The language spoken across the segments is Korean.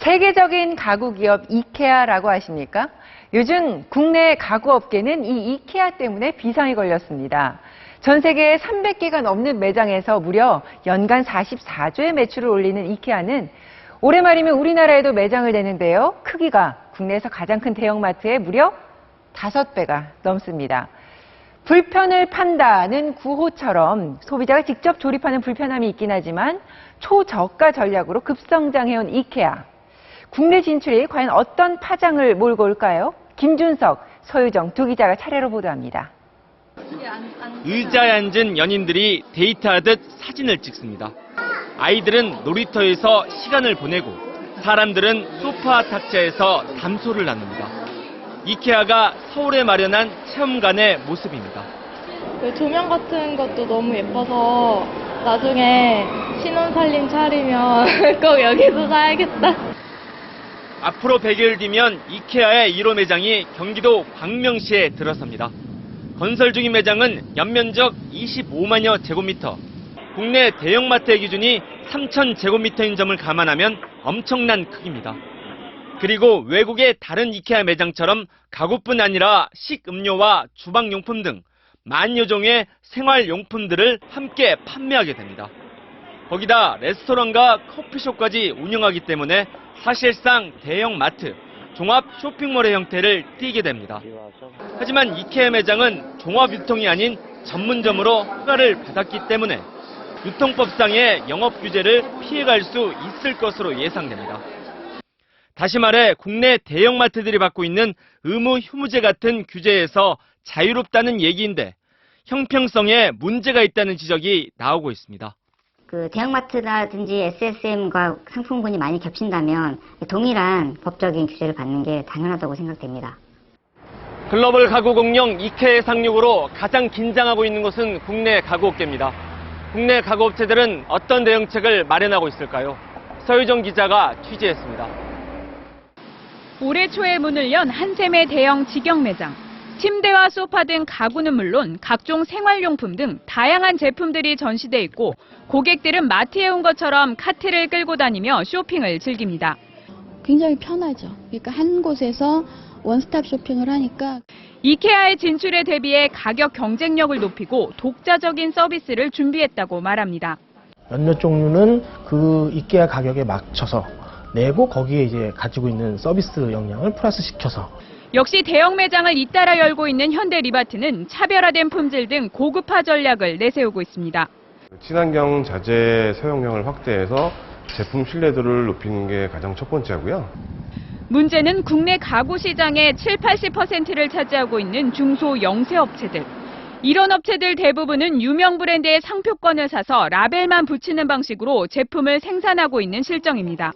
세계적인 가구 기업 이케아라고 아십니까? 요즘 국내 가구 업계는 이 이케아 때문에 비상이 걸렸습니다. 전 세계 300개가 넘는 매장에서 무려 연간 44조의 매출을 올리는 이케아는 올해 말이면 우리나라에도 매장을 내는데요. 크기가 국내에서 가장 큰 대형마트의 무려 5배가 넘습니다. 불편을 판다는 구호처럼 소비자가 직접 조립하는 불편함이 있긴 하지만 초저가 전략으로 급성장해온 이케아. 국내 진출이 과연 어떤 파장을 몰고 올까요? 김준석, 서유정 두 기자가 차례로 보도합니다. 의자에 앉은 연인들이 데이트하듯 사진을 찍습니다. 아이들은 놀이터에서 시간을 보내고 사람들은 소파 탁자에서 담소를 나눕니다. 이케아가 서울에 마련한 체험관의 모습입니다. 조명 같은 것도 너무 예뻐서 나중에 신혼살림 차리면 꼭 여기서 사야겠다. 앞으로 100일 뒤면 이케아의 1호 매장이 경기도 광명시에 들어섭니다. 건설 중인 매장은 연면적 25만여 제곱미터. 국내 대형마트의 기준이 3천 제곱미터인 점을 감안하면 엄청난 크기입니다. 그리고 외국의 다른 이케아 매장처럼 가구뿐 아니라 식음료와 주방용품 등 만여 종의 생활용품들을 함께 판매하게 됩니다. 거기다 레스토랑과 커피숍까지 운영하기 때문에 사실상 대형마트, 종합 쇼핑몰의 형태를 띠게 됩니다. 하지만 이케아 매장은 종합유통이 아닌 전문점으로 허가를 받았기 때문에 유통법상의 영업 규제를 피해갈 수 있을 것으로 예상됩니다. 다시 말해 국내 대형마트들이 받고 있는 의무 휴무제 같은 규제에서 자유롭다는 얘기인데 형평성에 문제가 있다는 지적이 나오고 있습니다. 대형마트라든지 SSM과 상품군이 많이 겹친다면 동일한 법적인 규제를 받는 게 당연하다고 생각됩니다. 글로벌 가구 공룡 이케아의 상륙으로 가장 긴장하고 있는 것은 국내 가구업계입니다. 국내 가구업체들은 어떤 대응책을 마련하고 있을까요? 서유정 기자가 취재했습니다. 올해 초에 문을 연 한샘의 대형 직영 매장. 침대와 소파 등 가구는 물론 각종 생활용품 등 다양한 제품들이 전시돼 있고 고객들은 마트에 온 것처럼 카트를 끌고 다니며 쇼핑을 즐깁니다. 굉장히 편하죠. 그러니까 한 곳에서 원스톱 쇼핑을 하니까. 이케아의 진출에 대비해 가격 경쟁력을 높이고 독자적인 서비스를 준비했다고 말합니다. 몇몇 종류는 그 이케아 가격에 맞춰서 내고 거기에 이제 가지고 있는 서비스 역량을 플러스 시켜서. 역시 대형 매장을 잇따라 열고 있는 현대 리바트는 차별화된 품질 등 고급화 전략을 내세우고 있습니다. 친환경 자재 사용량을 확대해서 제품 신뢰도를 높이는 게 가장 첫 번째고요. 문제는 국내 가구 시장의 70-80%를 차지하고 있는 중소 영세업체들. 이런 업체들 대부분은 유명 브랜드의 상표권을 사서 라벨만 붙이는 방식으로 제품을 생산하고 있는 실정입니다.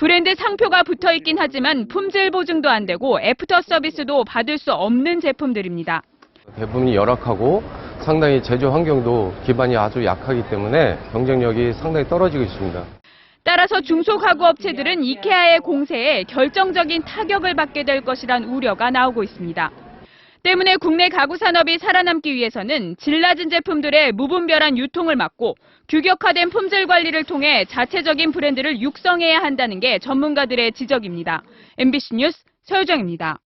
브랜드 상표가 붙어 있긴 하지만 품질 보증도 안 되고 애프터 서비스도 받을 수 없는 제품들입니다. 대부분이 열악하고 상당히 제조 환경도 기반이 아주 약하기 때문에 경쟁력이 상당히 떨어지고 있습니다. 따라서 중소가구업체들은 이케아의 공세에 결정적인 타격을 받게 될 것이란 우려가 나오고 있습니다. 때문에 국내 가구 산업이 살아남기 위해서는 질 낮은 제품들의 무분별한 유통을 막고 규격화된 품질 관리를 통해 자체적인 브랜드를 육성해야 한다는 게 전문가들의 지적입니다. MBC 뉴스 서유정입니다.